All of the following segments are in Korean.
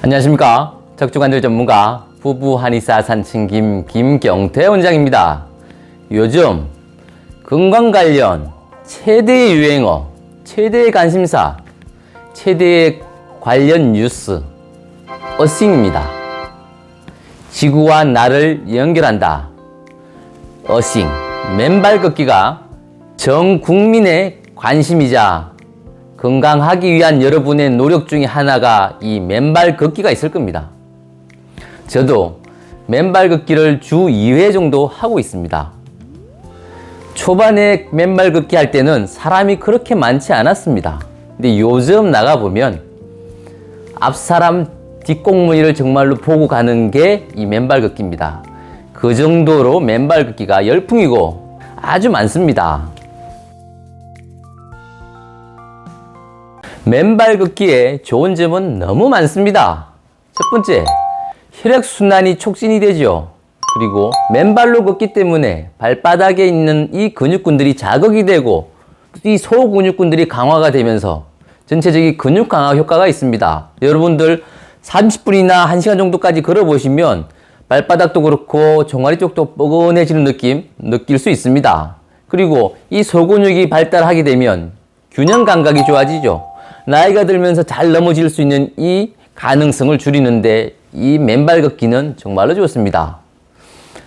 안녕하십니까. 척추관절 전문가 부부 한의사 산칭김 김경태 원장입니다. 요즘 건강 관련 최대의 유행어, 최대의 관심사, 최대의 관련 뉴스 어싱입니다. 지구와 나를 연결한다. 어싱, 맨발 걷기가 전 국민의 관심이자 건강하기 위한 여러분의 노력 중에 하나가 이 맨발 걷기가 있을 겁니다. 저도 맨발 걷기를 주 2회 정도 하고 있습니다. 초반에 맨발 걷기 할 때는 사람이 그렇게 많지 않았습니다. 근데 요즘 나가보면 앞사람 뒷공무니를 정말로 보고 가는 게 이 맨발 걷기입니다. 그 정도로 맨발 걷기가 열풍이고 아주 많습니다. 맨발 걷기에 좋은 점은 너무 많습니다. 첫 번째, 혈액순환이 촉진이 되죠. 그리고 맨발로 걷기 때문에 발바닥에 있는 이 근육군들이 자극이 되고 이 소근육군들이 강화가 되면서 전체적인 근육 강화 효과가 있습니다. 여러분들 30분이나 1시간 정도까지 걸어보시면 발바닥도 그렇고 종아리 쪽도 뻐근해지는 느낌 느낄 수 있습니다. 그리고 이 소근육이 발달하게 되면 균형 감각이 좋아지죠. 나이가 들면서 잘 넘어질 수 있는 이 가능성을 줄이는데 이 맨발 걷기는 정말로 좋습니다.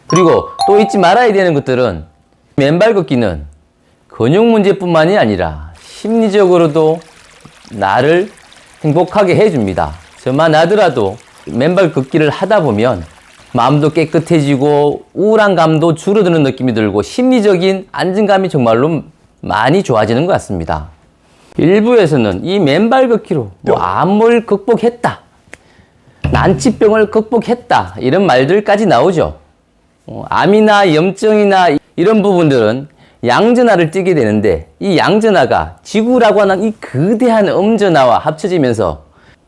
그리고 또 잊지 말아야 되는 것들은 맨발 걷기는 근육 문제뿐만이 아니라 심리적으로도 나를 행복하게 해줍니다. 저만 하더라도 맨발 걷기를 하다 보면 마음도 깨끗해지고 우울한 감도 줄어드는 느낌이 들고 심리적인 안정감이 정말로 많이 좋아지는 것 같습니다. 일부에서는 이 맨발 걷기로 암을 극복했다, 난치병을 극복했다 이런 말들까지 나오죠. 암이나 염증이나 이런 부분들은 양전하를 띠게 되는데 이 양전하가 지구라고 하는 이 거대한 음전하와 합쳐지면서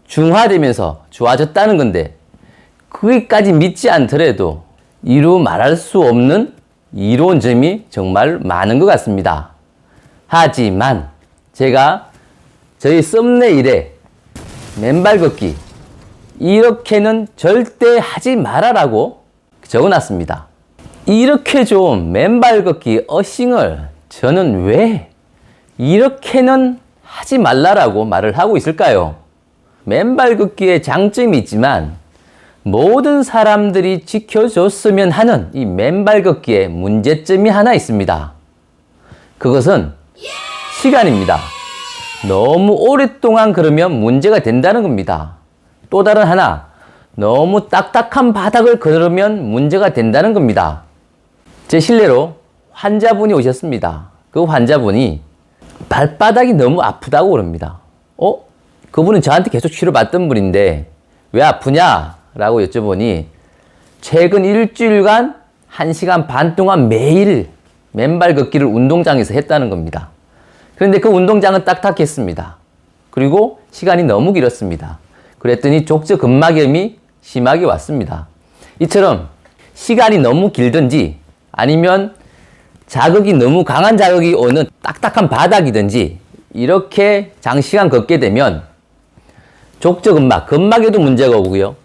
중화되면서 좋아졌다는 건데 거기까지 믿지 않더라도 이루 말할 수 없는 이론점이 정말 많은 것 같습니다. 하지만 제가 저희 썸네일에 맨발 걷기 이렇게는 절대 하지 말아라고 적어놨습니다. 이렇게 좋은 맨발 걷기 어싱을 저는 왜 이렇게는 하지 말라라고 말을 하고 있을까요? 맨발 걷기에 장점이 있지만 모든 사람들이 지켜줬으면 하는 이 맨발 걷기에 문제점이 하나 있습니다. 그것은 시간입니다. 너무 오랫동안 걸으면 문제가 된다는 겁니다. 또 다른 하나, 너무 딱딱한 바닥을 걸으면 문제가 된다는 겁니다. 제 실례로 환자분이 오셨습니다. 그 환자분이 발바닥이 너무 아프다고 그럽니다. 그분은 저한테 계속 치료받던 분인데 왜 아프냐? 라고 여쭤보니 최근 일주일간 1시간 반 동안 매일 맨발 걷기를 운동장에서 했다는 겁니다. 그런데 그 운동장은 딱딱했습니다. 그리고 시간이 너무 길었습니다. 그랬더니 족저근막염이 심하게 왔습니다. 이처럼 시간이 너무 길든지 아니면 자극이 너무 강한 자극이 오는 딱딱한 바닥이든지 이렇게 장시간 걷게 되면 족저근막, 근막에도 문제가 오고요.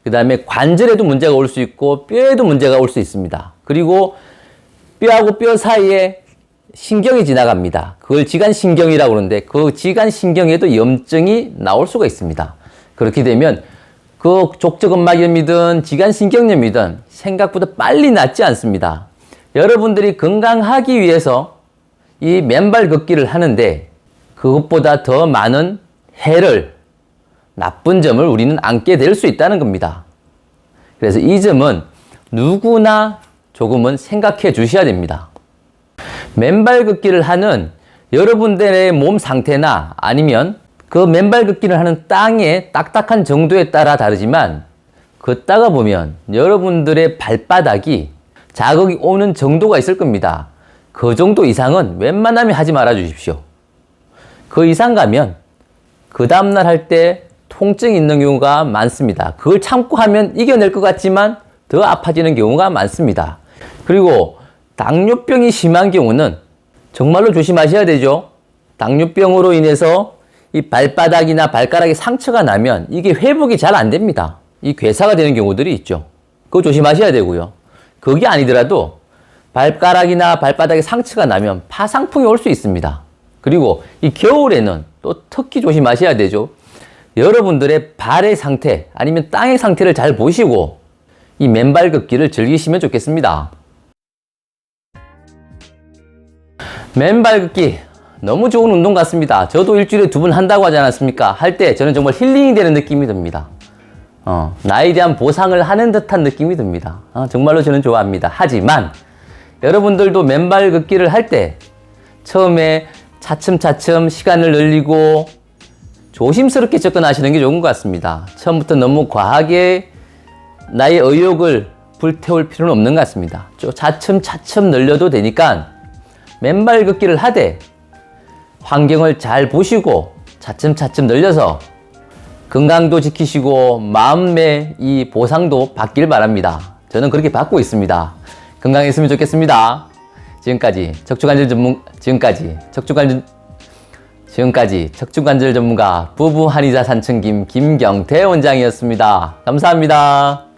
그 다음에 관절에도 문제가 올 수 있고 뼈에도 문제가 올 수 있습니다. 그리고 뼈하고 뼈 사이에 신경이 지나갑니다. 그걸 지간신경이라고 그러는데 그 지간신경에도 염증이 나올 수가 있습니다. 그렇게 되면 그 족저근막염이든 지간신경염이든 생각보다 빨리 낫지 않습니다. 여러분들이 건강하기 위해서 이 맨발 걷기를 하는데 그것보다 더 많은 해를, 나쁜 점을 우리는 안게 될 수 있다는 겁니다. 그래서 이 점은 누구나 조금은 생각해 주셔야 됩니다. 맨발 걷기를 하는 여러분들의 몸 상태나 아니면 그 맨발 걷기를 하는 땅의 딱딱한 정도에 따라 다르지만 걷다가 보면 여러분들의 발바닥이 자극이 오는 정도가 있을 겁니다. 그 정도 이상은 웬만하면 하지 말아 주십시오. 그 이상 가면 그 다음날 할 때 통증이 있는 경우가 많습니다. 그걸 참고 하면 이겨낼 것 같지만 더 아파지는 경우가 많습니다. 그리고 당뇨병이 심한 경우는 정말로 조심하셔야 되죠. 당뇨병으로 인해서 이 발바닥이나 발가락에 상처가 나면 이게 회복이 잘 안 됩니다. 이 괴사가 되는 경우들이 있죠. 그거 조심하셔야 되고요. 그게 아니더라도 발가락이나 발바닥에 상처가 나면 파상풍이 올 수 있습니다. 그리고 이 겨울에는 또 특히 조심하셔야 되죠. 여러분들의 발의 상태 아니면 땅의 상태를 잘 보시고 이 맨발 걷기를 즐기시면 좋겠습니다. 맨발 걷기 너무 좋은 운동 같습니다. 저도 일주일에 2번 한다고 하지 않았습니까? 할 때 저는 정말 힐링이 되는 느낌이 듭니다. 나에 대한 보상을 하는 듯한 느낌이 듭니다. 정말로 저는 좋아합니다. 하지만 여러분들도 맨발 걷기를 할 때 처음에 차츰차츰 시간을 늘리고 조심스럽게 접근하시는 게 좋은 것 같습니다. 처음부터 너무 과하게 나의 의욕을 불태울 필요는 없는 것 같습니다. 차츰차츰 늘려도 되니까 맨발 걷기를 하되 환경을 잘 보시고 차츰차츰 늘려서 건강도 지키시고 마음의 이 보상도 받길 바랍니다. 저는 그렇게 받고 있습니다. 건강했으면 좋겠습니다. 지금까지 척추관절 전문가 부부 한의사 산청김 김경태 원장이었습니다. 감사합니다.